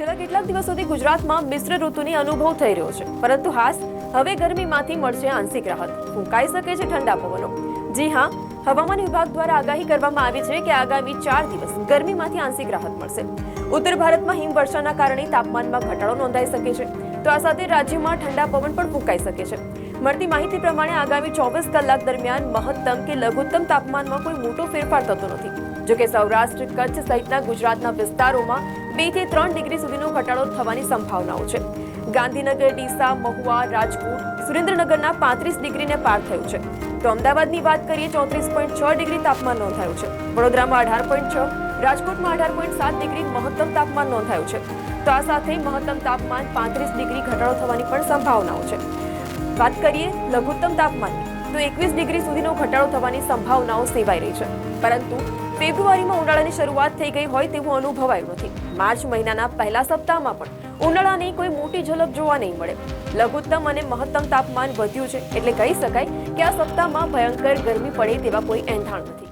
છેલ્લા કેટલાક દિવસોથી ગુજરાતમાં મિશ્ર ઋતુની અનુભવ થઈ રહ્યો છે, પરંતુ હાસ હવે ગરમીમાંથી મળશે આંશિક રાહત. ફૂંકાઈ શકે છે ઠંડા પવનો. જી હા, હવામાન વિભાગ દ્વારા આગાહી કરવામાં આવી છે કે આગામી 4 દિવસ ગરમીમાંથી આંશિક રાહત મળશે. ઉત્તર ભારતમાં હિમવર્ષાના કારણે તાપમાનમાં ઘટાડો નોંધાઈ શકે છે, તો આ સાથે રાજ્યમાં ઠંડા પવન પણ ફૂંકાઈ શકે છે. મળતી માહિતી પ્રમાણે આગામી 24 કલાક દરમિયાન મહત્તમ કે લઘુત્તમ તાપમાનમાં કોઈ મોટો ફેરફાર થતો નથી. જોકે સૌરાષ્ટ્ર, કચ્છ સહિતના ગુજરાતના વિસ્તારોમાં 2 થી 3 ડિગ્રી સુધીનો ઘટાડો થવાની સંભાવનાઓ છે. ગાંધીનગર, ડીસા, મહુવા, રાજકોટ, સુરેન્દ્રનગરના 35 ડિગ્રીને પાર થયું છે. તો અમદાવાદની વાત કરીએ 34.6 ડિગ્રી તાપમાન નોંધાયું છે. વડોદરામાં 18.6, રાજકોટમાં 18.7 ડિગ્રી મહત્તમ તાપમાન નોંધાયું છે. તો આ સાથે મહત્તમ તાપમાન 35 ડિગ્રી ઘટાડો થવાની પણ સંભાવનાઓ છે. વાત કરીએ લઘુત્તમ તાપમાનની તો 21 ડિગ્રી સુધીનો ઘટાડો થવાની સંભાવનાઓ સેવાઈ રહી છે. પરંતુ ફેબ્રુઆરીમાં ઉનાળાની શરૂઆત થઈ ગઈ હોય તેવું અનુભવાયું નથી. માર્ચ મહિનાના પહેલા સપ્તાહમાં પણ ઉનાળાની કોઈ મોટી ઝલક જોવા નહીં મળે. લઘુત્તમ અને મહત્તમ તાપમાન વધ્યું છે, એટલે કહી શકાય કે આ સપ્તાહમાં ભયંકર ગરમી પડે તેવા કોઈ એંધાણ નથી.